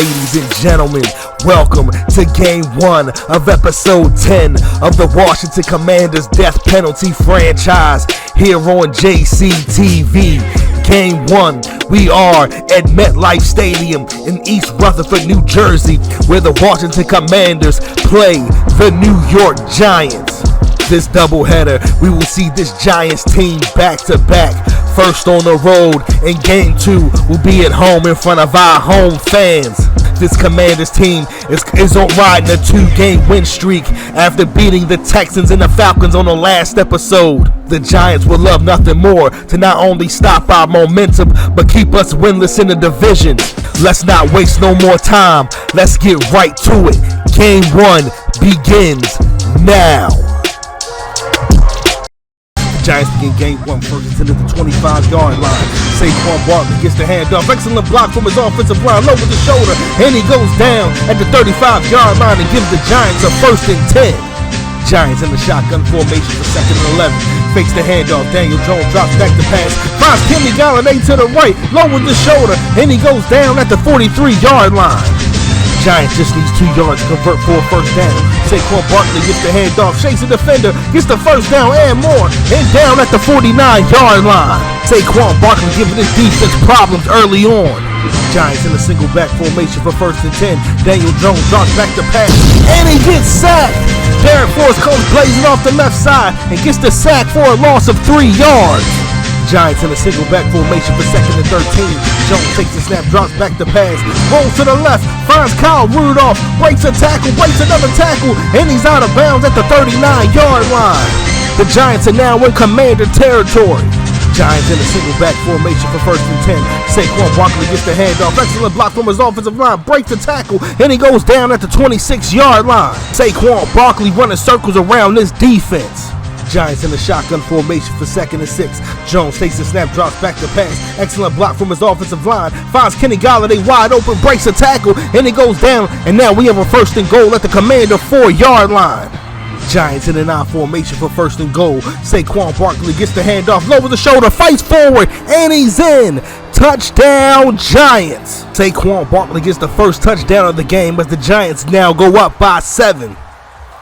ladies and gentlemen, welcome to Game 1 of Episode 10 of the Washington Commanders Death Penalty franchise here on JCTV. Game 1, we are at MetLife Stadium in East Rutherford, New Jersey, where the Washington Commanders play the New York Giants. This doubleheader, we will see this Giants team back-to-back. First on the road, and Game 2 will be at home in front of our home fans. This Commanders team is on riding a 2-game win streak after beating the Texans and the Falcons on the last episode. The Giants will love nothing more to not only stop our momentum, but keep us winless in the division. Let's not waste no more time. Let's get right to it. Game 1 begins now. Giants begin Game 1 first into the 25-yard line. Saquon Barkley gets the handoff. Excellent block from his offensive line, low with the shoulder, and he goes down at the 35-yard line and gives the Giants a 1st and 10. Giants in the shotgun formation for 2nd and 11. Fakes the handoff. Daniel Jones drops back to pass. Finds Kenny Galladay to the right, low with the shoulder, and he goes down at the 43-yard line. Giants just needs 2 yards to convert for a 1st down. Saquon Barkley gets the handoff, shakes the defender, gets the 1st down and more, and down at the 49-yard line. Saquon Barkley giving his defense problems early on. Giants in a single back formation for 1st and 10. Daniel Jones drops back to pass, and he gets sacked. Darren Forrest comes blazing off the left side and gets the sack for a loss of 3 yards. Giants in a single back formation for 2nd and 13. Jones takes the snap, drops back to pass, rolls to the left, finds Kyle Rudolph, breaks a tackle, breaks another tackle, and he's out of bounds at the 39-yard line. The Giants are now in Commander territory. Giants in a single back formation for 1st and 10. Saquon Barkley gets the handoff. Excellent block from his offensive line. Breaks the tackle, and he goes down at the 26-yard line. Saquon Barkley running circles around this defense. Giants in the shotgun formation for 2nd and 6. Jones takes the snap, drops back to pass. Excellent block from his offensive line. Finds Kenny Galladay wide open, breaks a tackle, and he goes down. And now we have a 1st and goal at the Commander 4-yard line. Giants in an I formation for 1st and goal. Saquon Barkley gets the handoff, low with the shoulder, fights forward, and he's in. Touchdown Giants. Saquon Barkley gets the 1st touchdown of the game as the Giants now go up by 7.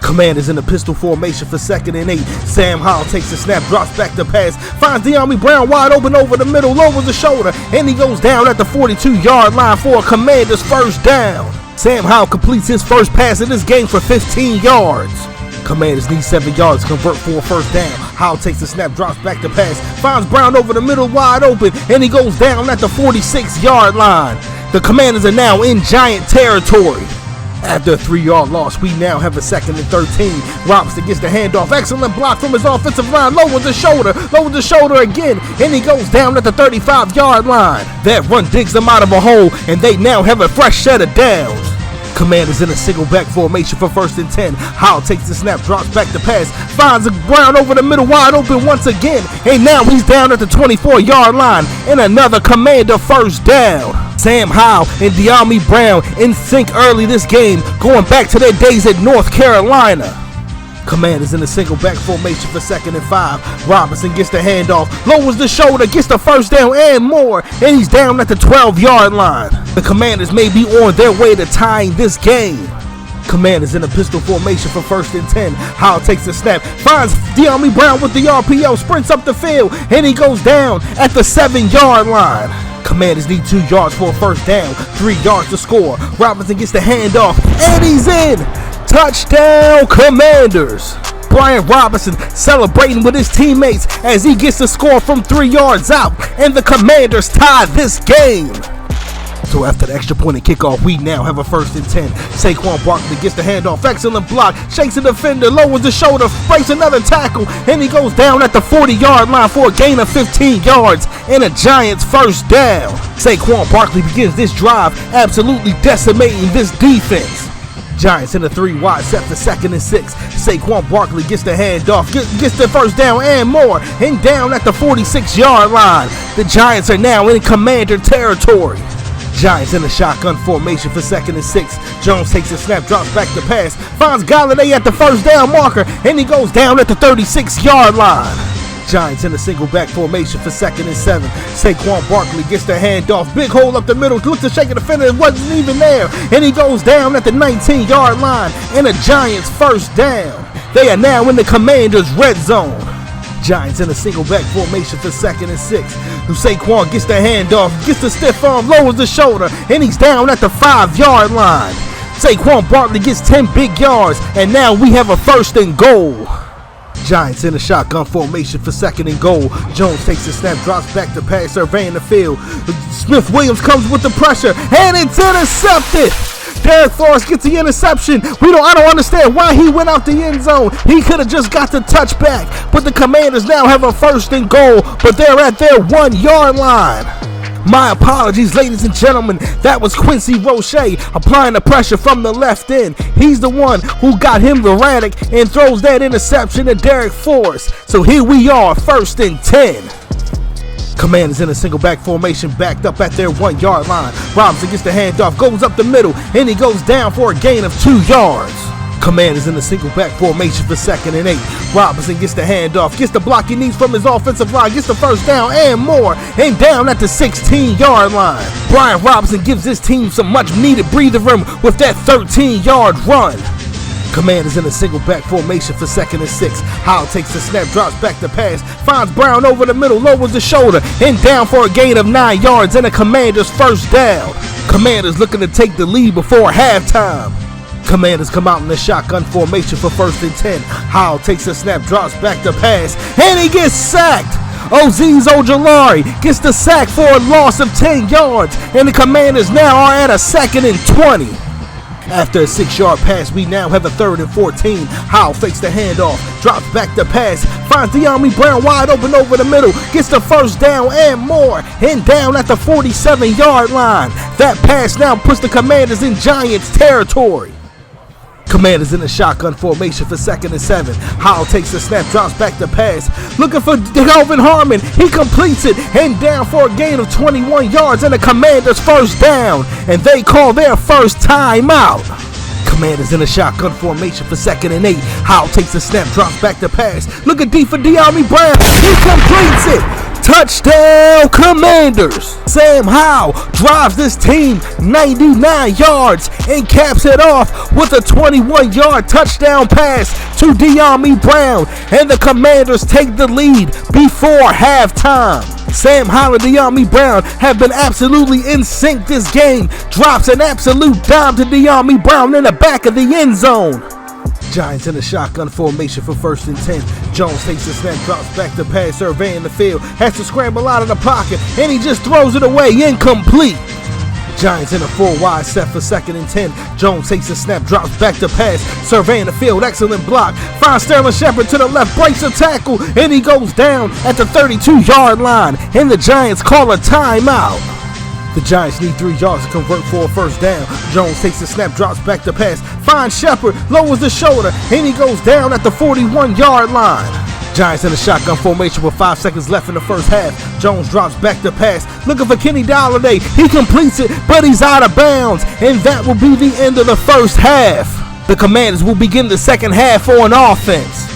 Commanders in a pistol formation for 2nd and 8. Sam Howell takes the snap, drops back to pass, finds De'Ami Brown wide open over the middle, low with the shoulder, and he goes down at the 42-yard line for a Commanders 1st down. Sam Howell completes his first pass in this game for 15 yards. Commanders need 7 yards to convert for a 1st down. Howell takes the snap, drops back to pass, finds Brown over the middle wide open, and he goes down at the 46-yard line. The Commanders are now in Giant territory. After a 3-yard loss, we now have a 2nd and 13. Robinson gets the handoff. Excellent block from his offensive line. Low with the shoulder again, and he goes down at the 35-yard line. That run digs them out of a hole, and they now have a fresh set of downs. Commanders in a single back formation for 1st and 10. Howell takes the snap, drops back to pass, finds Brown over the middle wide open once again, and now he's down at the 24-yard line, and another Commander 1st down. Sam Howell and De'Ami Brown in sync early this game, going back to their days at North Carolina. Commanders in a single back formation for 2nd and 5. Robinson gets the handoff, lowers the shoulder, gets the 1st down and more, and he's down at the 12-yard line. The Commanders may be on their way to tying this game. Commanders in a pistol formation for 1st and 10. Howell takes the snap, finds De'Ami Brown with the RPO, sprints up the field, and he goes down at the 7-yard line. Commanders need 2 yards for a 1st down, 3 yards to score. Robinson gets the handoff, and he's in. Touchdown Commanders. Brian Robinson celebrating with his teammates as he gets the score from 3 yards out, and the Commanders tie this game. So after the extra point and kickoff, we now have a 1st and 10. Saquon Barkley gets the handoff, excellent block, shakes the defender, lowers the shoulder, breaks another tackle, and he goes down at the 40-yard line for a gain of 15 yards and a Giants 1st down. Saquon Barkley begins this drive, absolutely decimating this defense. Giants in a 3-wide set for 2nd and 6. Saquon Barkley gets the handoff, gets the 1st down and more, and down at the 46-yard line. The Giants are now in Commander territory. Giants in a shotgun formation for 2nd and 6. Jones takes the snap, drops back to pass, finds Galladay at the 1st down marker, and he goes down at the 36-yard line. Giants in a single back formation for 2nd and 7. Saquon Barkley gets the handoff. Big hole up the middle. Looks to shake a defender. It wasn't even there. And he goes down at the 19-yard line. And the Giants first down. They are now in the Commanders' red zone. Giants in a single back formation for 2nd and 6. Saquon gets the handoff. Gets the stiff arm. Lowers the shoulder. And he's down at the 5-yard line. Saquon Barkley gets 10 big yards. And now we have a 1st and goal. Giants in a shotgun formation for 2nd and goal. Jones takes the snap, drops back to pass, surveying the field. Smith-Williams comes with the pressure, and it's intercepted. Derek Forrest gets the interception. I don't understand why he went out the end zone. He could have just got the touchback. But the Commanders now have a 1st and goal, but they're at their 1-yard line. My apologies, ladies and gentlemen. That was Quincy Roche applying the pressure from the left end. He's the one who got him erratic and throws that interception to Derek Forrest. So here we are, 1st and 10. Commanders in a single back formation, backed up at their 1-yard line. Robinson gets the handoff, goes up the middle, and he goes down for a gain of 2 yards. Commanders in a single back formation for 2nd and 8. Robinson gets the handoff, gets the block he needs from his offensive line, gets the first down and more, and down at the 16-yard line. Brian Robinson gives his team some much-needed breather room with that 13-yard run. Commanders in a single back formation for 2nd and 6. Howell takes the snap, drops back to pass, finds Brown over the middle, lowers the shoulder, and down for a gain of 9 yards and a Commanders first down. Commanders looking to take the lead before halftime. Commanders come out in the shotgun formation for 1st and 10. Howell takes the snap, drops back to pass, and he gets sacked. Azeez Ojulari gets the sack for a loss of 10 yards, and the Commanders now are at a 2nd and 20. After a 6-yard pass, we now have a 3rd and 14. Howell fakes the handoff, drops back to pass, finds De'Ami Brown wide open over the middle, gets the first down and more, and down at the 47-yard line. That pass now puts the Commanders in Giants territory. Commanders in a shotgun formation for 2nd and 7. Howell takes the snap, drops back to pass, looking for Kelvin Harmon. He completes it, and down for a gain of 21 yards and the Commanders first down, and they call their first timeout. Commanders in a shotgun formation for 2nd and 8. Howell takes the snap, drops back to pass, looking deep for De'Ami Brown. He completes it. Touchdown Commanders! Sam Howell drives this team 99 yards and caps it off with a 21-yard touchdown pass to De'Ami Brown, and the Commanders take the lead before halftime. Sam Howell and De'Ami Brown have been absolutely in sync this game. Drops an absolute dime to De'Ami Brown in the back of the end zone. Giants in a shotgun formation for 1st and 10. Jones takes the snap, drops back to pass, surveying the field, has to scramble out of the pocket, and he just throws it away, incomplete. Giants in a full wide set for 2nd and 10. Jones takes the snap, drops back to pass, surveying the field, excellent block, finds Sterling Shepard to the left, breaks a tackle, and he goes down at the 32-yard line, and the Giants call a timeout. The Giants need 3 yards to convert for a first down. Jones takes the snap, drops back to pass, finds Shepard, lowers the shoulder, and he goes down at the 41-yard line. Giants in a shotgun formation with 5 seconds left in the first half. Jones drops back to pass, looking for Kenny Golladay. He completes it, but he's out of bounds, and that will be the end of the first half. The Commanders will begin the second half on offense.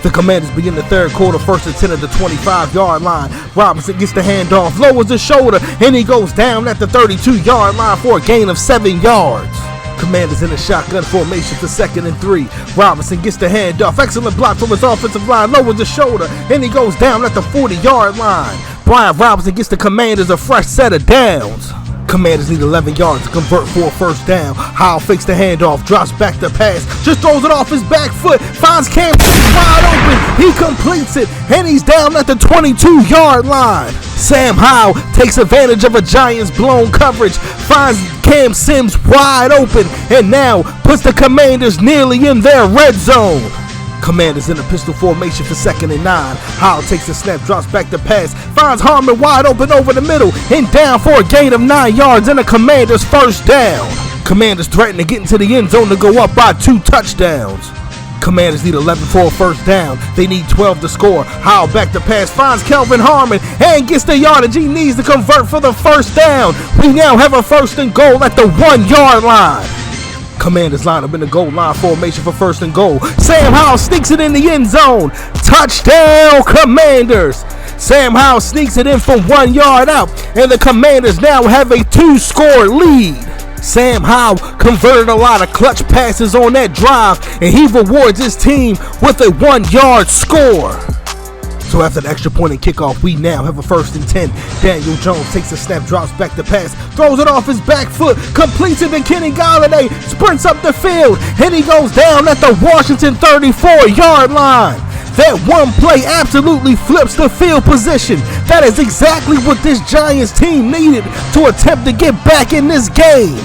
The Commanders begin the third quarter, 1st and 10 at the 25-yard line. Robinson gets the handoff, lowers the shoulder, and he goes down at the 32-yard line for a gain of 7 yards. Commanders in a shotgun formation for 2nd and 3. Robinson gets the handoff, excellent block from his offensive line, lowers the shoulder, and he goes down at the 40-yard line. Brian Robinson gets the Commanders a fresh set of downs. Commanders need 11 yards to convert for a first down. Howell fakes the handoff, drops back to pass, just throws it off his back foot, finds Cam wide open, he completes it, and he's down at the 22-yard line. Sam Howell takes advantage of a Giants blown coverage, finds Cam Sims wide open, and now puts the Commanders nearly in their red zone. Commanders in a pistol formation for 2nd and 9. Howell takes the snap, drops back to pass, finds Harmon wide open over the middle, and down for a gain of 9 yards and a Commanders first down. Commanders threaten to get into the end zone to go up by 2 touchdowns. Commanders need 11 for a first down. They need 12 to score. Howell back to pass, finds Kelvin Harmon, and gets the yardage he needs to convert for the first down. We now have a 1st and goal at the 1-yard line. Commanders line up in the goal line formation for first and goal. Sam Howell sneaks it in the end zone. Touchdown, Commanders. Sam Howell sneaks it in from 1 yard out, and the Commanders now have a 2-score lead. Sam Howell converted a lot of clutch passes on that drive, and he rewards his team with a 1-yard score. So after the extra point and kickoff, we now have a 1st and 10. Daniel Jones takes a snap, drops back to pass, throws it off his back foot, completes it to Kenny Golladay, sprints up the field, and he goes down at the Washington 34-yard line. That one play absolutely flips the field position. That is exactly what this Giants team needed to attempt to get back in this game.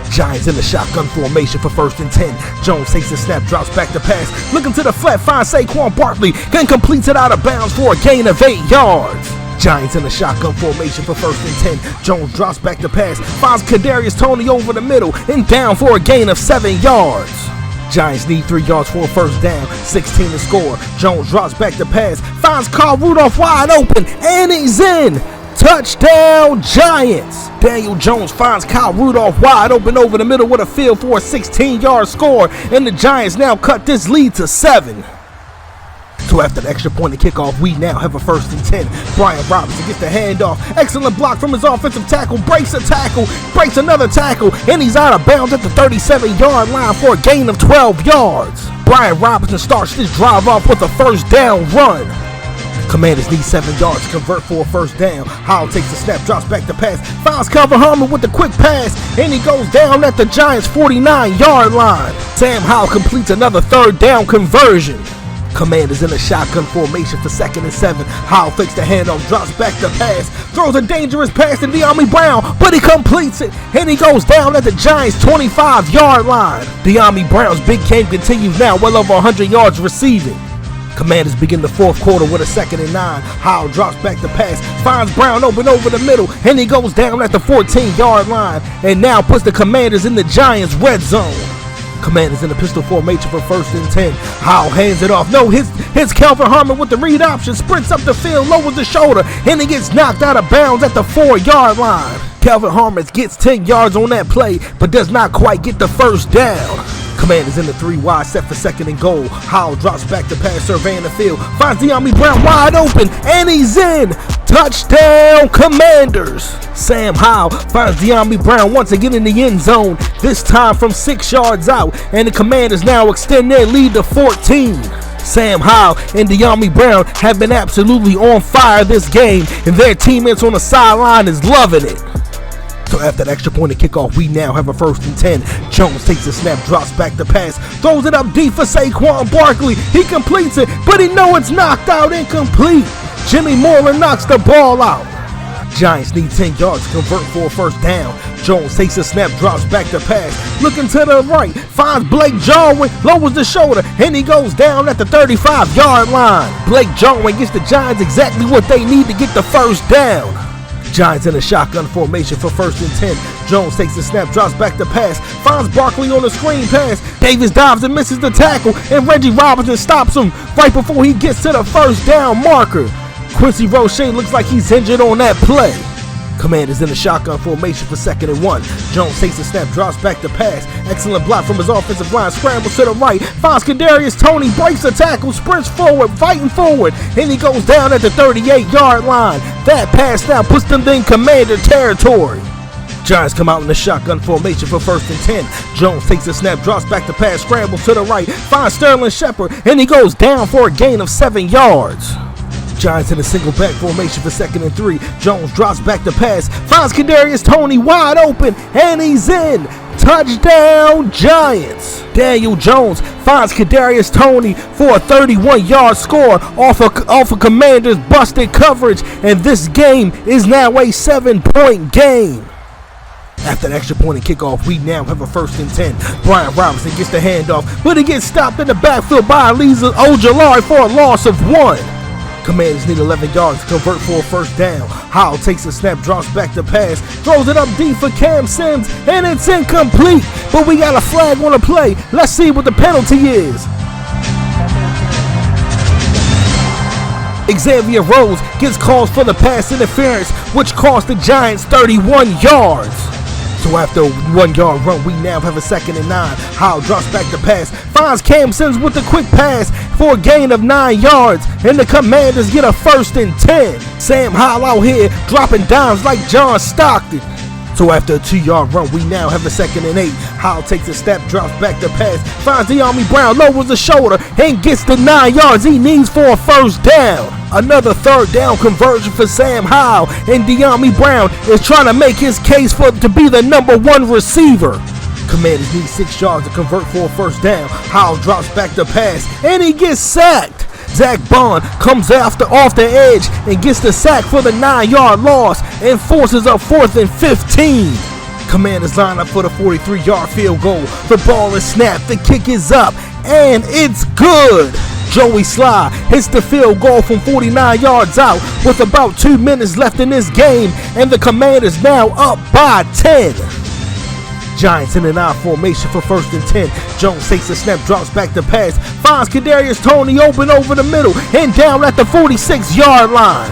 Giants in the shotgun formation for 1st and 10. Jones takes the snap, drops back to pass, looking to the flat, finds Saquon Barkley, then completes it out of bounds for a gain of 8 yards. Giants in the shotgun formation for 1st and 10. Jones drops back to pass, finds Kadarius Toney over the middle, and down for a gain of 7 yards. Giants need 3 yards for a first down, 16 to score. Jones drops back to pass, finds Kyle Rudolph wide open, and he's in. Touchdown, Giants. Daniel Jones finds Kyle Rudolph wide open over the middle with a field for a 16-yard score, and the Giants now cut this lead to 7. So after the extra point and kickoff, we now have a 1st and 10. Brian Robinson gets the handoff. Excellent block from his offensive tackle. Breaks a tackle. Breaks another tackle. And he's out of bounds at the 37-yard line for a gain of 12 yards. Brian Robinson starts this drive off with a first down run. Commanders need 7 yards to convert for a first down. Howell takes the snap, drops back to pass, finds Calvin Harmon with the quick pass, and he goes down at the Giants' 49-yard line. Sam Howell completes another 3rd down conversion. Commanders in a shotgun formation for 2nd and 7. Howell fakes the handoff, drops back to pass, throws a dangerous pass to De'Ami Brown, but he completes it, and he goes down at the Giants' 25-yard line. De'Ami Brown's big game continues now, well over 100 yards receiving. Commanders begin the 4th quarter with a 2nd and 9. Howell drops back to pass, finds Brown open over the middle, and he goes down at the 14-yard line, and now puts the Commanders in the Giants' red zone. Commanders in the pistol formation for 1st and 10. Howell hands it off. No, hits Calvin Harmon with the read option, sprints up the field, lowers the shoulder, and he gets knocked out of bounds at the 4-yard line. Calvin Harmon gets 10 yards on that play, but does not quite get the first down. Commanders in the 3 wide set for 2nd and goal. Howell drops back to pass, surveying the field, finds De'Ami Brown wide open, and he's in. Touchdown, Commanders. Sam Howell finds De'Ami Brown once again in the end zone, this time from 6 yards out, and the Commanders now extend their lead to 14. Sam Howell and De'Ami Brown have been absolutely on fire this game, and their teammates on the sideline is loving it. So after that extra point and kickoff, we now have a 1st and 10. Jones takes the snap, drops back to pass, throws it up deep for Saquon Barkley. He completes it, but he knows it's knocked out incomplete. Jimmy Moreland knocks the ball out. Giants need 10 yards to convert for a first down. Jones takes the snap, drops back to pass, looking to the right, finds Blake Jarwin, lowers the shoulder, and he goes down at the 35-yard line. Blake Jarwin gets the Giants exactly what they need to get the first down. Giants in a shotgun formation for 1st and 10. Jones takes the snap, drops back to pass, finds Barkley on the screen pass. Davis dives and misses the tackle, and Reggie Robinson stops him right before he gets to the first down marker. Quincy Roche looks like he's injured on that play. Commanders in the shotgun formation for 2nd and 1. Jones takes the snap, drops back to pass. Excellent block from his offensive line, scrambles to the right, finds Kadarius Toney, breaks the tackle, sprints forward, fighting forward, and he goes down at the 38-yard line. That pass now puts them in Commander territory. Giants come out in the shotgun formation for 1st and 10. Jones takes the snap, drops back to pass, scrambles to the right, finds Sterling Shepard, and he goes down for a gain of 7 yards. Giants in a single back formation for 2nd and 3. Jones drops back to pass, finds Kadarius Toney wide open, and he's in. Touchdown, Giants. Daniel Jones finds Kadarius Toney for a 31-yard score off of Commanders' busted coverage, and this game is now a 7-point game. After the extra point and kickoff, we now have a 1st and 10. Brian Robinson gets the handoff, but he gets stopped in the backfield by Aliza Ojulari for a loss of 1. Commanders need 11 yards to convert for a first down. Howell takes a snap, drops back to pass, throws it up deep for Cam Sims, and it's incomplete. But we got a flag on the play. Let's see what the penalty is. Xavier Rhodes gets called for the pass interference, which cost the Giants 31 yards. So So after a 1 yard run, we now have a 2nd and 9. Howell drops back the pass, finds Cam Sims with a quick pass for a gain of 9 yards, and the Commanders get a 1st and 10. Sam Howell out here dropping dimes like John Stockton. So after a 2 yard run, we now have a 2nd and 8. Howell takes a step, drops back the pass, finds De'Ami Brown, lowers the shoulder, and gets the 9 yards he needs for a 1st down. Another 3rd down conversion for Sam Howell, and De'Ami Brown is trying to make his case to be the #1 receiver. Commanders need 6 yards to convert for a 1st down. Howell drops back the pass, and he gets sacked. Zach Bond comes off the edge and gets the sack for the 9-yard loss and forces a 4th and 15. Commanders line up for the 43-yard field goal. The ball is snapped, the kick is up, and it's good. Joey Sly hits the field goal from 49 yards out with about 2 minutes left in this game, and the Commanders now up by 10. Giants in an I formation for 1st and 10. Jones takes a snap, drops back the pass, finds Kadarius Toney open over the middle and down at the 46-yard line.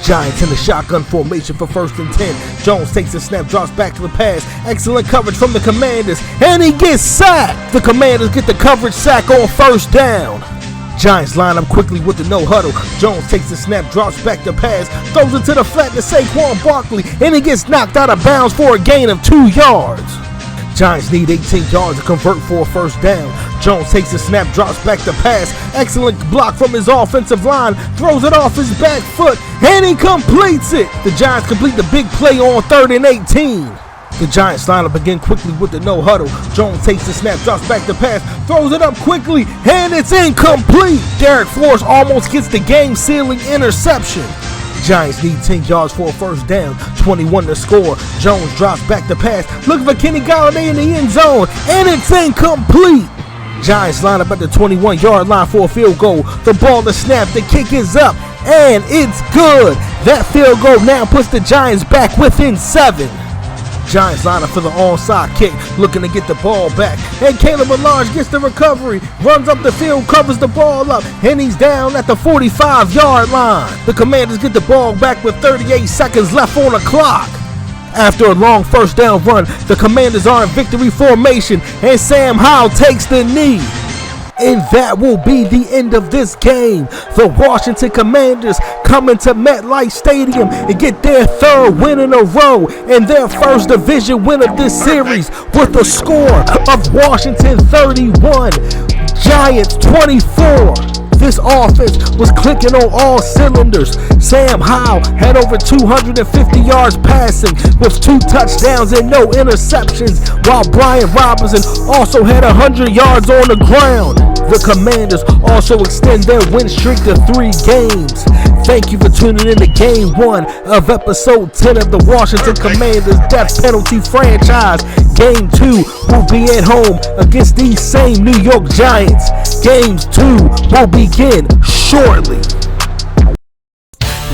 Giants in the shotgun formation for 1st and 10. Jones takes a snap, drops back to the pass. Excellent coverage from the Commanders, and he gets sacked. The Commanders get the coverage sack on 1st down. Giants line up quickly with the no huddle. Jones takes the snap, drops back the pass, throws it to the flat to Saquon Barkley, and he gets knocked out of bounds for a gain of 2 yards. Giants need 18 yards to convert for a 1st down. Jones takes the snap, drops back the pass. Excellent block from his offensive line, throws it off his back foot, and he completes it. The Giants complete the big play on 3rd and 18. The Giants line up again quickly with the no huddle. Jones takes the snap, drops back the pass, throws it up quickly, and it's incomplete. Derek Forrest almost gets the game-sealing interception. Giants need 10 yards for a 1st down, 21 to score. Jones drops back the pass, looking for Kenny Golladay in the end zone, and it's incomplete. Giants line up at the 21-yard line for a field goal. The ball is snapped, the kick is up, and it's good. That field goal now puts the Giants back within 7. Giants line up for the onside kick, looking to get the ball back. And Caleb Ballage gets the recovery, runs up the field, covers the ball up, and he's down at the 45-yard line. The Commanders get the ball back with 38 seconds left on the clock. After a long 1st down run, the Commanders are in victory formation, and Sam Howell takes the knee. And that will be the end of this game. The Washington Commanders come into MetLife Stadium and get their 3rd win in a row and their 1st division win of this series with a score of Washington 31, Giants 24. This offense was clicking on all cylinders. Sam Howell had over 250 yards passing with 2 touchdowns and no interceptions, while Brian Robinson also had 100 yards on the ground. The Commanders also extend their win streak to 3 games. Thank you for tuning in to Game 1 of Episode 10 of the Washington Commanders Death Penalty franchise. Game 2 will be at home against these same New York Giants. Game 2 will begin shortly.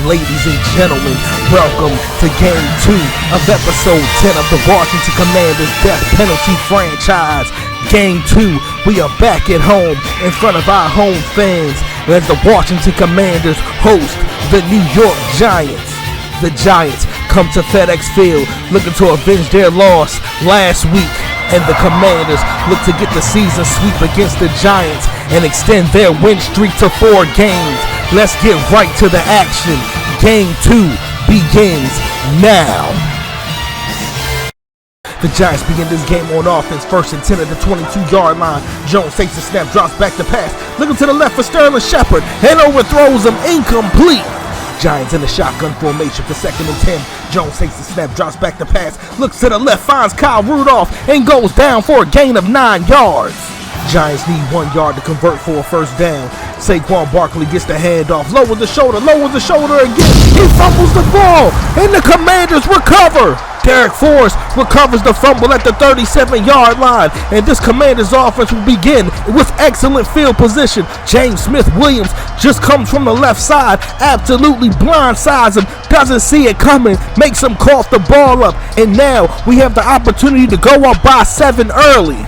Ladies and gentlemen, welcome to Game 2 of Episode 10 of the Washington Commanders Death Penalty franchise. Game 2, we are back at home in front of our home fans as the Washington Commanders host the New York Giants. The Giants come to FedEx Field looking to avenge their loss last week, and the Commanders look to get the season sweep against the Giants and extend their win streak to 4 games. Let's get right to the action. Game 2 begins now. The Giants begin this game on offense, 1st and 10 at the 22-yard line. Jones takes the snap, drops back the pass, looking to the left for Sterling Shepard, and overthrows him, incomplete. Giants in the shotgun formation for 2nd and 10. Jones takes the snap, drops back the pass, looks to the left, finds Kyle Rudolph, and goes down for a gain of 9 yards. Giants need 1 yard to convert for a 1st down. Saquon Barkley gets the handoff, lowers the shoulder again. He fumbles the ball, and the Commanders recover. Derek Forrest recovers the fumble at the 37-yard line, and this Commanders offense will begin with excellent field position. James Smith-Williams just comes from the left side, absolutely blindsides him, doesn't see it coming, makes him cough the ball up, and now we have the opportunity to go up by 7 early.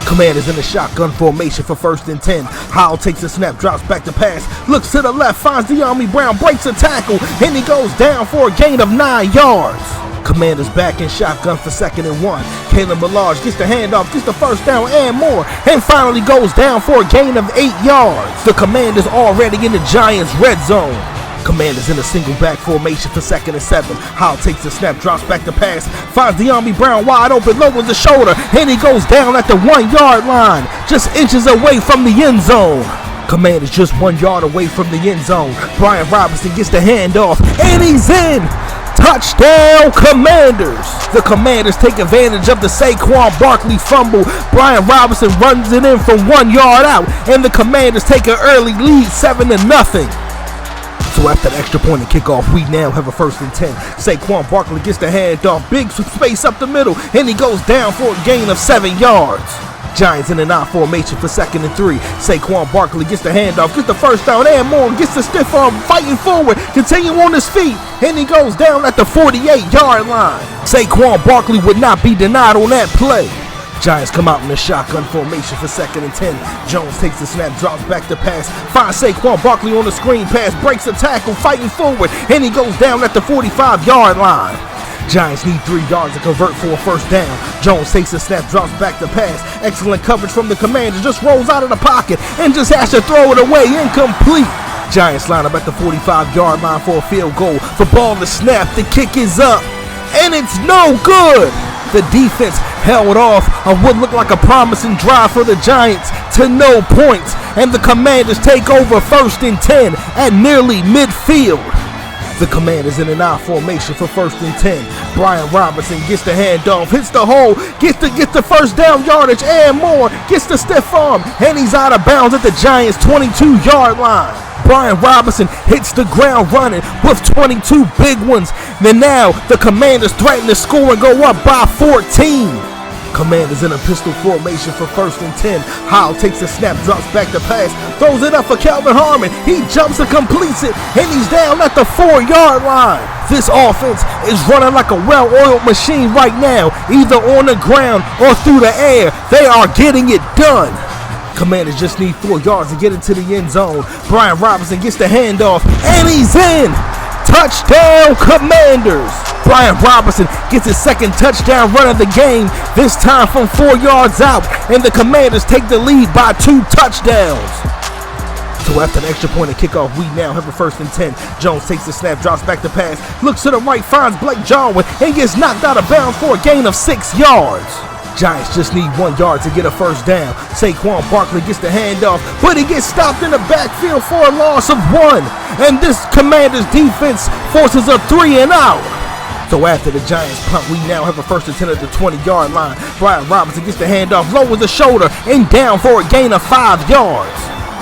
Commanders in the shotgun formation for 1st and 10. Howell takes a snap, drops back the pass, looks to the left, finds De'Ami Brown, breaks a tackle, and he goes down for a gain of 9 yards. Commanders back in shotgun for 2nd and 1. Caleb Millard gets the handoff, gets the first down and more, and finally goes down for a gain of 8 yards. The Commanders already in the Giants' red zone. Commanders in a single back formation for 2nd and 7. Howell takes the snap, drops back to pass, finds De'Ami Brown wide open, lowers the shoulder, and he goes down at the 1-yard line, just inches away from the end zone. Commanders just 1 yard away from the end zone. Brian Robinson gets the handoff, and he's in. Touchdown, Commanders! The Commanders take advantage of the Saquon Barkley fumble. Brian Robinson runs it in from 1 yard out, and the Commanders take an early lead, 7-0. So after the extra point and kickoff, we now have a 1st and 10. Saquon Barkley gets the handoff, big space up the middle, and he goes down for a gain of 7 yards. Giants in an I formation for 2nd and 3. Saquon Barkley gets the handoff, gets the first down and more, gets the stiff arm, fighting forward, continue on his feet, and he goes down at the 48-yard line. Saquon Barkley would not be denied on that play. Giants come out in a shotgun formation for 2nd and 10. Jones takes the snap, drops back to pass, finds Saquon Barkley on the screen pass, breaks the tackle, fighting forward, and he goes down at the 45-yard line. Giants need 3 yards to convert for a first down. Jones takes the snap, drops back to pass. Excellent coverage from the Commanders, just rolls out of the pocket and just has to throw it away, incomplete. Giants line up at the 45-yard line for a field goal. The ball is snapped, the kick is up, and it's no good. The defense held off on what looked like a promising drive for the Giants to no points, and the Commanders take over 1st and 10 at nearly midfield. The Commanders in an I formation for 1st and 10. Brian Robinson gets the handoff, hits the hole, gets the first down yardage and more, gets the stiff arm, and he's out of bounds at the Giants' 22-yard line. Brian Robinson hits the ground running with 22 big ones. And now the Commanders threaten to score and go up by 14. Commanders in a pistol formation for 1st and 10. Howell takes the snap, drops back to pass, throws it up for Kelvin Harmon. He jumps and completes it, and he's down at the 4-yard line. This offense is running like a well-oiled machine right now, either on the ground or through the air. They are getting it done. Commanders just need 4 yards to get into the end zone. Brian Robinson gets the handoff, and he's in. Touchdown, Commanders! Brian Robinson gets his 2nd touchdown run of the game, this time from 4 yards out, and the Commanders take the lead by 2 touchdowns. So after the extra point and kickoff, we now have a 1st and 10. Jones takes the snap, drops back to pass, looks to the right, finds Blake Jarwin, and gets knocked out of bounds for a gain of 6 yards. Giants just need 1 yard to get a first down. Saquon Barkley gets the handoff, but he gets stopped in the backfield for a loss of 1. And this Commanders defense forces a 3 and out. So after the Giants punt, we now have a 1st and 10 at the 20-yard line. Brian Robinson gets the handoff, lowers the shoulder, and down for a gain of 5 yards.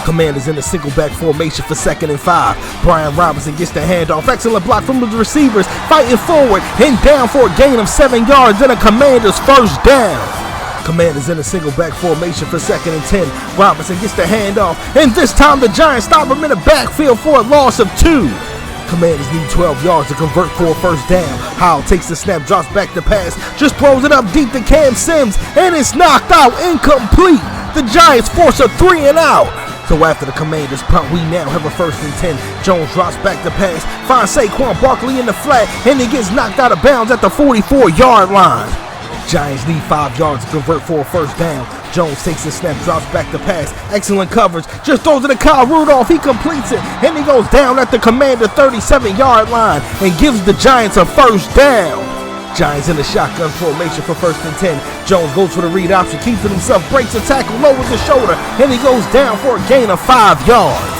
Commanders in a single back formation for 2nd and 5. Brian Robinson gets the handoff, excellent block from the receivers, fighting forward and down for a gain of 7 yards and a Commanders first down. Commanders in a single back formation for 2nd and 10. Robinson gets the handoff, and this time the Giants stop him in the backfield for a loss of 2. Commanders need 12 yards to convert for a first down. Howell takes the snap, drops back to pass, just throws it up deep to Cam Sims, and it's knocked out, incomplete. The Giants force a 3 and out. So after the Commanders punt, we now have a 1st and 10. Jones drops back to pass, finds Saquon Barkley in the flat, and he gets knocked out of bounds at the 44-yard line. Giants need 5 yards to convert for a first down. Jones takes the snap, drops back to pass, excellent coverage, just throws it to Kyle Rudolph, he completes it, and he goes down at the Commander 37-yard line and gives the Giants a first down. Giants in the shotgun formation for 1st and 10. Jones goes for the read option, keeps it himself, breaks the tackle, lowers the shoulder, and he goes down for a gain of 5 yards.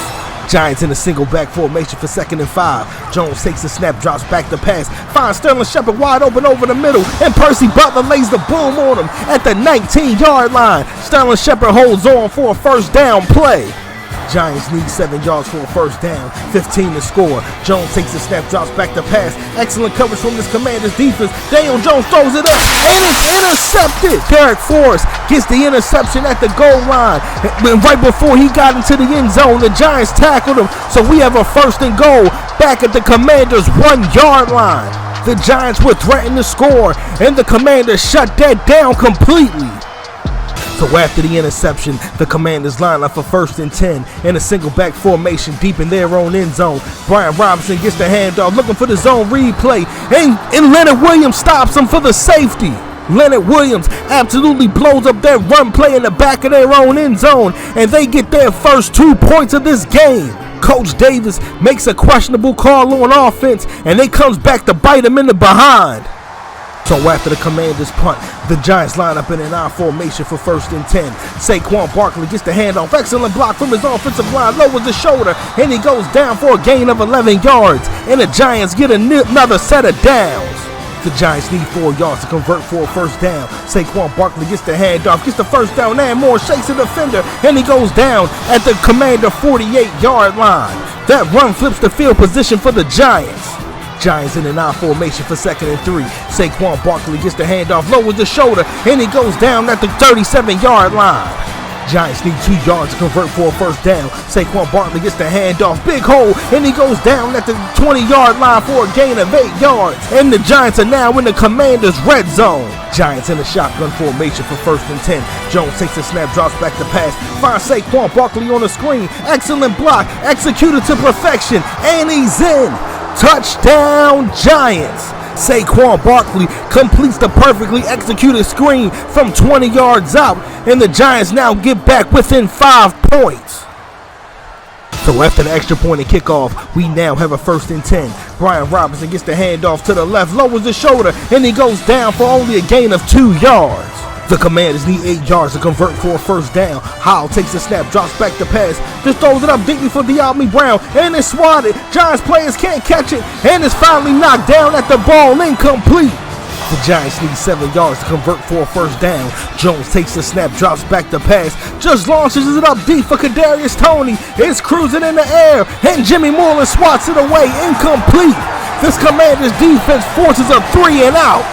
Giants in a single back formation for 2nd and 5. Jones takes the snap, drops back to pass, finds Sterling Shepard wide open over the middle, and Percy Butler lays the boom on him at the 19-yard line. Sterling Shepard holds on for a first down play. Giants need 7 yards for a first down, 15 to score. Jones takes the snap, drops back to pass. Excellent coverage from this Commanders defense. Daniel Jones throws it up, and it's intercepted. Derek Forrest gets the interception at the goal line. And right before he got into the end zone, the Giants tackled him. So we have a 1st and goal back at the Commanders' 1-yard line. The Giants were threatening to score, and the Commanders shut that down completely. So So after the interception, the Commanders line up for 1st and 10 in a single back formation deep in their own end zone. Brian Robinson gets the handoff, looking for the zone read play, and Leonard Williams stops him for the safety. Leonard Williams absolutely blows up that run play in the back of their own end zone, and they get their first 2 points of this game. Coach Davis makes a questionable call on offense, and it comes back to bite him in the behind. So after the Commanders punt, the Giants line up in an I formation for 1st and 10. Saquon Barkley gets the handoff. Excellent block from his offensive line. Lowers the shoulder, and he goes down for a gain of 11 yards. And the Giants get another set of downs. The Giants need 4 yards to convert for a 1st down. Saquon Barkley gets the handoff, gets the 1st down and more, shakes the defender, and he goes down at the Commander 48-yard line. That run flips the field position for the Giants. Giants in an I formation for 2nd and 3. Saquon Barkley gets the handoff, lowers the shoulder, and he goes down at the 37-yard line. Giants need 2 yards to convert for a 1st down. Saquon Barkley gets the handoff, big hole, and he goes down at the 20-yard line for a gain of 8 yards. And the Giants are now in the Commanders' red zone. Giants in a shotgun formation for 1st and 10. Jones takes the snap, drops back the pass, finds Saquon Barkley on the screen. Excellent block, executed to perfection, and he's in. Touchdown Giants! Saquon Barkley completes the perfectly executed screen from 20 yards out, and the Giants now get back within 5 points. So after the extra point and kickoff, we now have a 1st and 10. Brian Robinson gets the handoff to the left, lowers the shoulder, and he goes down for only a gain of 2 yards. The Commanders need 8 yards to convert for a 1st down. Howell takes the snap, drops back the pass, just throws it up deeply for De'Ami Brown, and it's swatted. Giants players can't catch it, and it's finally knocked down at the ball, incomplete. The Giants need 7 yards to convert for a 1st down. Jones takes the snap, drops back the pass, just launches it up deep for Kadarius Toney. It's cruising in the air, and Jimmy Moreland swats it away, incomplete. This Commanders defense forces a 3 and out.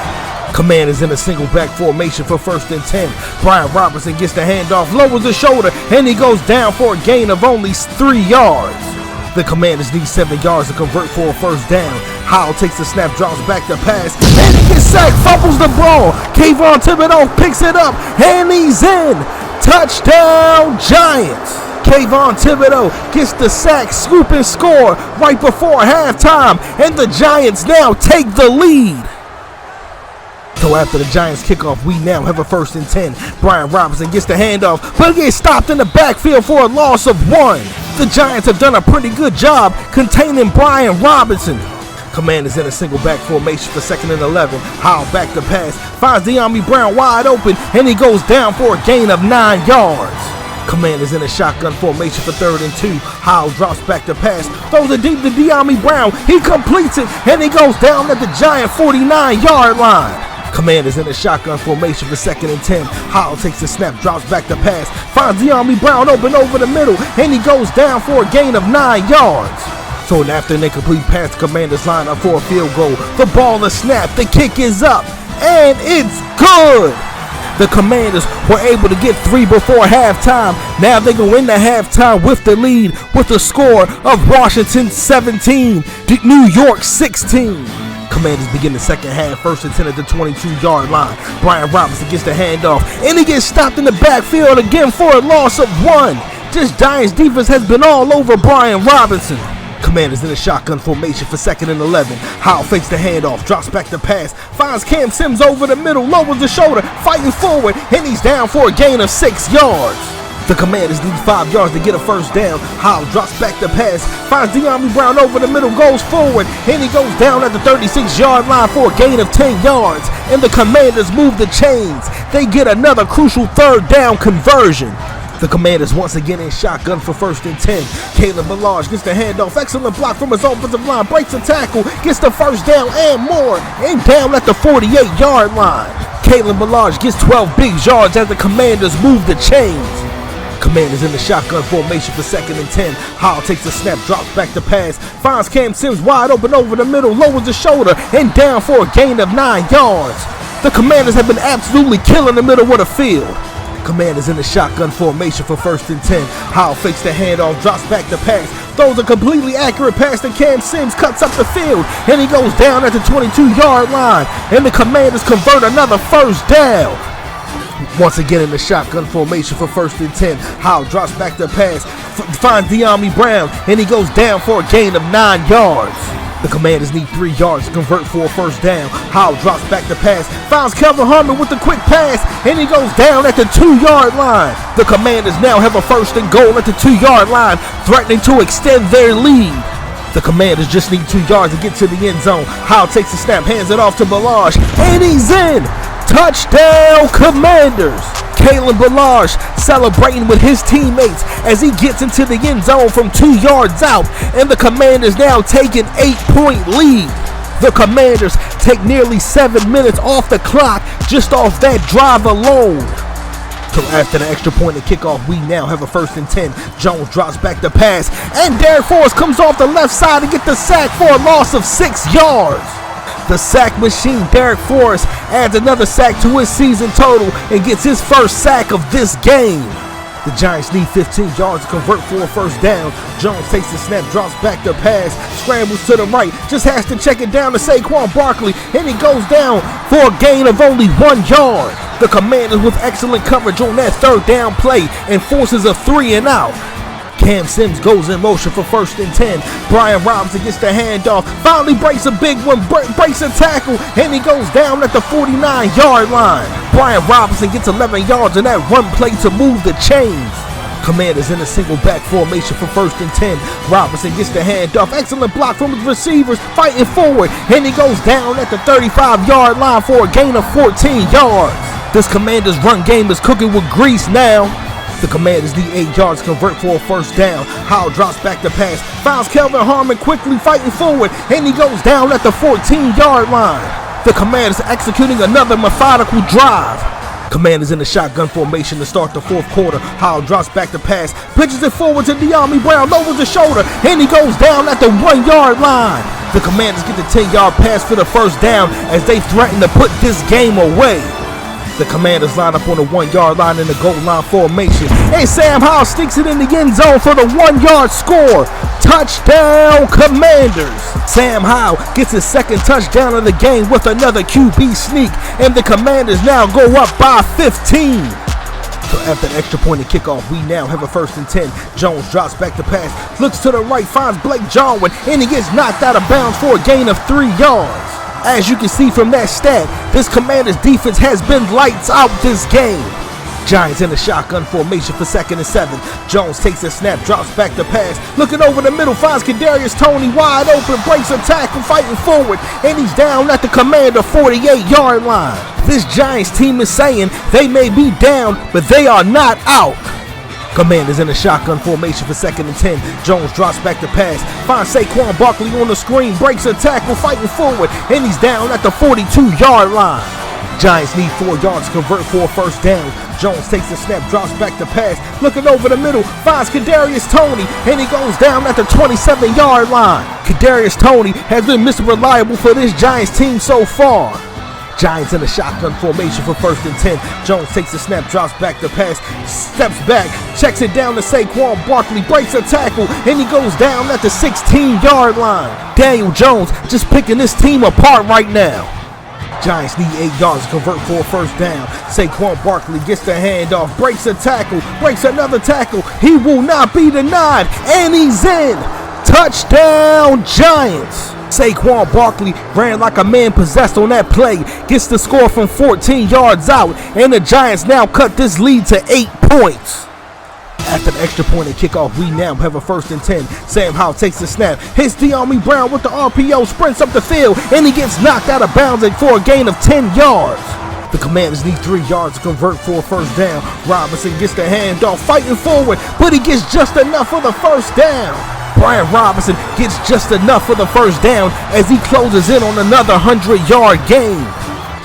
Commanders in a single back formation for 1st and 10. Brian Robinson gets the handoff, lowers the shoulder, and he goes down for a gain of only 3 yards. The Commanders need 7 yards to convert for a 1st down. Howell takes the snap, drops back the pass, and he gets sacked, fumbles the ball. Kayvon Thibodeau picks it up, and he's in. Touchdown Giants! Kayvon Thibodeau gets the sack, scoop and score right before halftime, and the Giants now take the lead. So after the Giants kickoff, we now have a 1st and 10. Brian Robinson gets the handoff, but he gets stopped in the backfield for a loss of 1. The Giants have done a pretty good job containing Brian Robinson. Commanders in a single back formation for 2nd and 11. Howell back the pass, finds De'Ami Brown wide open, and he goes down for a gain of 9 yards. Commanders in a shotgun formation for 3rd and 2. Howell drops back the pass, throws it deep to De'Ami Brown. He completes it, and he goes down at the Giant 49-yard line. Commanders in a shotgun formation for 2nd and 10. Howell takes the snap, drops back the pass, finds De'Ami Brown open over the middle, and he goes down for a gain of 9 yards. So after an incomplete pass, the Commanders line up for a field goal. The ball is snapped, the kick is up, and it's good. The Commanders were able to get 3 before halftime. Now they go into halftime with the lead with a score of Washington 17, New York 16. Commanders begin the second half, 1st and 10 at the 22-yard line. Brian Robinson gets the handoff, and he gets stopped in the backfield again for a loss of 1. This Giants defense has been all over Brian Robinson. Commanders in a shotgun formation for 2nd and 11. Howell fakes the handoff, drops back the pass, finds Cam Sims over the middle, lowers the shoulder, fighting forward, and he's down for a gain of 6 yards. The Commanders need 5 yards to get a 1st down. Howell drops back the pass, finds De'Ami Brown over the middle, goes forward, and he goes down at the 36-yard line for a gain of 10 yards. And the Commanders move the chains. They get another crucial 3rd down conversion. The Commanders once again in shotgun for 1st and 10. Kalen Ballage gets the handoff. Excellent block from his offensive line. Breaks a tackle. Gets the 1st down and more. And down at the 48-yard line. Kalen Ballage gets 12 big yards as the Commanders move the chains. Commanders in the shotgun formation for 2nd and 10. Howell takes the snap, drops back the pass, finds Cam Sims wide open over the middle, lowers the shoulder, and down for a gain of 9 yards. The Commanders have been absolutely killing the middle of the field. Commanders in the shotgun formation for 1st and 10. Howell fakes the handoff, drops back the pass, throws a completely accurate pass to Cam Sims, cuts up the field, and he goes down at the 22-yard line. And the Commanders convert another 1st down. Once again in the shotgun formation for 1st and 10. Howell drops back the pass, finds De'Ami Brown, and he goes down for a gain of 9 yards. The Commanders need 3 yards to convert for a 1st down. Howell drops back the pass, finds Kelvin Harmon with the quick pass, and he goes down at the 2-yard line. The Commanders now have a 1st and goal at the 2-yard line, threatening to extend their lead. The Commanders just need 2 yards to get to the end zone. Howell takes the snap, hands it off to Ballage, and he's in! Touchdown, Commanders! Kalen Ballage celebrating with his teammates as he gets into the end zone from 2 yards out, and the Commanders now take an 8-point lead. The Commanders take nearly 7 minutes off the clock just off that drive alone. So after the extra point and kickoff, we now have a 1st and 10. Jones drops back the pass, and Derek Forrest comes off the left side to get the sack for a loss of 6 yards. The sack machine, Derek Forrest, adds another sack to his season total and gets his first sack of this game. The Giants need 15 yards to convert for a 1st down. Jones takes the snap, drops back the pass, scrambles to the right, just has to check it down to Saquon Barkley, and he goes down for a gain of only 1 yard. The Commanders with excellent coverage on that 3rd down play and forces a 3 and out. Cam Sims goes in motion for 1st and 10. Brian Robinson gets the handoff, finally breaks a big one, breaks a tackle, and he goes down at the 49-yard line. Brian Robinson gets 11 yards in that run play to move the chains. Commanders in a single back formation for 1st and 10. Robinson gets the handoff, excellent block from his receivers, fighting forward, and he goes down at the 35-yard line for a gain of 14 yards. This Commanders run game is cooking with grease now. The Commanders need 8 yards to convert for a 1st down. Howell drops back the pass, finds Kelvin Harmon quickly fighting forward, and he goes down at the 14-yard line. The Commanders executing another methodical drive. Commanders in the shotgun formation to start the 4th quarter. Howell drops back the pass, pitches it forward to De'Ami Brown, lowers the shoulder, and he goes down at the 1-yard line. The Commanders get the 10-yard pass for the 1st down as they threaten to put this game away. The Commanders line up on the 1-yard line in the goal line formation, and Sam Howell sneaks it in the end zone for the 1-yard score. Touchdown, Commanders! Sam Howell gets his 2nd touchdown of the game with another QB sneak, and the Commanders now go up by 15. So after the extra point and kickoff, we now have a 1st and 10. Jones drops back the pass, looks to the right, finds Blake Jarwin, and he gets knocked out of bounds for a gain of 3 yards. As you can see from that stat, this Commanders defense has been lights out this game. Giants in the shotgun formation for 2nd and 7. Jones takes a snap, drops back the pass, looking over the middle, finds Kadarius Toney wide open, breaks a tackle, fighting forward, and he's down at the Commander 48-yard line. This Giants team is saying they may be down, but they are not out. Commanders in the shotgun formation for 2nd and 10. Jones drops back the pass, finds Saquon Barkley on the screen, breaks a tackle, fighting forward, and he's down at the 42-yard line. Giants need 4 yards to convert for a 1st down. Jones takes the snap, drops back the pass, looking over the middle, finds Kadarius Toney, and he goes down at the 27-yard line. Kadarius Toney has been Mr. Reliable for this Giants team so far. Giants in the shotgun formation for 1st and 10. Jones takes the snap, drops back the pass, steps back, checks it down to Saquon Barkley, breaks a tackle, and he goes down at the 16-yard line. Daniel Jones just picking this team apart right now. Giants need 8 yards to convert for a 1st down. Saquon Barkley gets the handoff, breaks a tackle, breaks another tackle. He will not be denied, and he's in. Touchdown, Giants! Saquon Barkley ran like a man possessed on that play, gets the score from 14 yards out, and the Giants now cut this lead to 8 points. After the extra point and kickoff, we now have a 1st and 10. Sam Howell takes the snap, hits De'Ami Brown with the RPO, sprints up the field, and he gets knocked out of bounds for a gain of 10 yards. The Commanders need 3 yards to convert for a 1st down. Robinson gets the handoff, fighting forward, but he gets just enough for the 1st down. Brian Robinson gets just enough for the 1st down as he closes in on another 100-yard gain.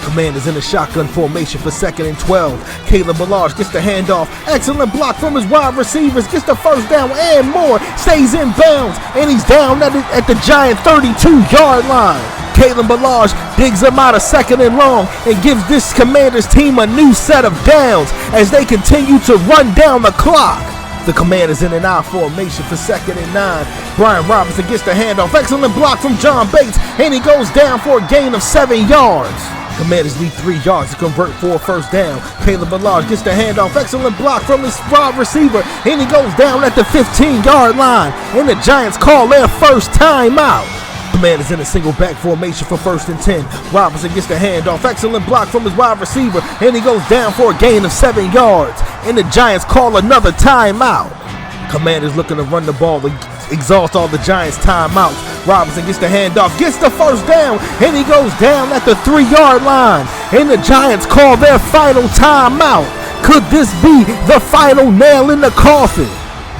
Commanders in the shotgun formation for 2nd and 12. Caleb Ballage gets the handoff. Excellent block from his wide receivers. Gets the 1st down and more. Stays in bounds. And he's down at the Giant 32-yard line. Caleb Ballage digs him out of 2nd and long and gives this Commanders team a new set of downs as they continue to run down the clock. The Commanders in an I formation for 2nd and 9. Brian Robinson gets the handoff. Excellent block from John Bates, and he goes down for a gain of 7 yards. Commanders need 3 yards to convert for a first down. Caleb Ballard gets the handoff. Excellent block from his wide receiver. And he goes down at the 15-yard line. And the Giants call their first timeout. Commanders in a single back formation for 1st and 10. Robinson gets the handoff. Excellent block from his wide receiver. And he goes down for a gain of 7 yards. And the Giants call another timeout. Commanders looking to run the ball to exhaust all the Giants' timeouts. Robinson gets the handoff, gets the first down, and he goes down at the 3-yard line. And the Giants call their final timeout. Could this be the final nail in the coffin?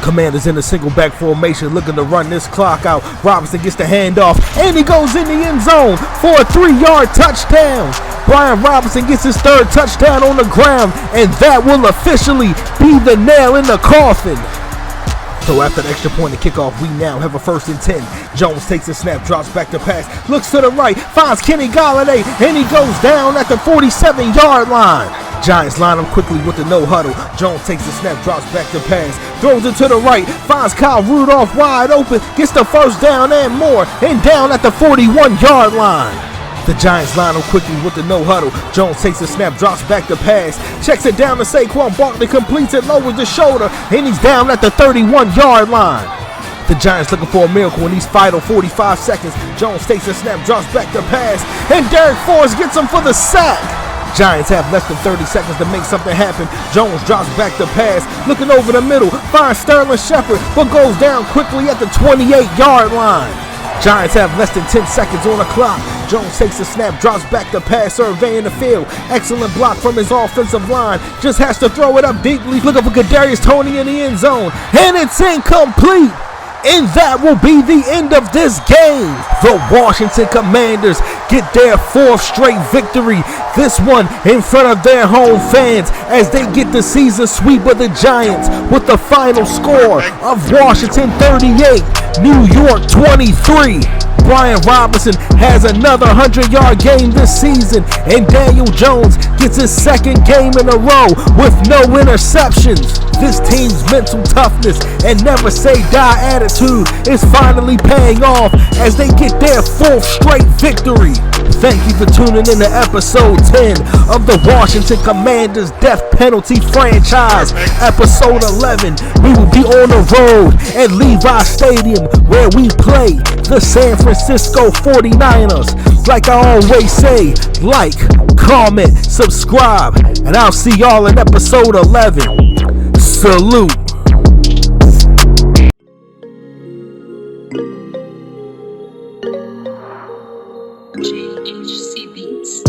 Commanders in a single back formation looking to run this clock out. Robinson gets the handoff, and he goes in the end zone for a 3-yard touchdown. Brian Robinson gets his 3rd touchdown on the ground, and that will officially be the nail in the coffin. So after the extra point and kickoff, we now have a 1st and 10. Jones takes a snap, drops back to pass, looks to the right, finds Kenny Golladay, and he goes down at the 47-yard line. Giants line him quickly with the no huddle. Jones takes the snap, drops back to pass, throws it to the right, finds Kyle Rudolph wide open, gets the first down and more, and down at the 41-yard line. The Giants line him quickly with the no huddle. Jones takes the snap, drops back to pass, checks it down to Saquon Barkley, completes it, lowers the shoulder, and he's down at the 31-yard line. The Giants looking for a miracle in these final 45 seconds. Jones takes the snap, drops back to pass, and Derek Forrest gets him for the sack. Giants have less than 30 seconds to make something happen. Jones drops back to pass, looking over the middle, finds Sterling Shepard, but goes down quickly at the 28-yard line. Giants have less than 10 seconds on the clock. Jones takes the snap, drops back to pass, surveying the field. Excellent block from his offensive line. Just has to throw it up deeply. Looking for Kadarius Toney in the end zone. And it's incomplete. And that will be the end of this game. The Washington Commanders get their 4th straight victory. This one in front of their home fans as they get the season sweep of the Giants with the final score of Washington 38, New York 23. Brian Robinson has another 100-yard game this season, and Daniel Jones gets his 2nd game in a row with no interceptions. This team's mental toughness and never say die attitude is finally paying off as they get their 4th straight victory. Thank you for tuning in to episode 10 of the Washington Commanders Death Penalty Franchise. Episode 11, we will be on the road at Levi Stadium where we play the San Francisco 49ers. Like I always say, like, comment, subscribe, and I'll see y'all in episode 11. Salute. JHC Beats.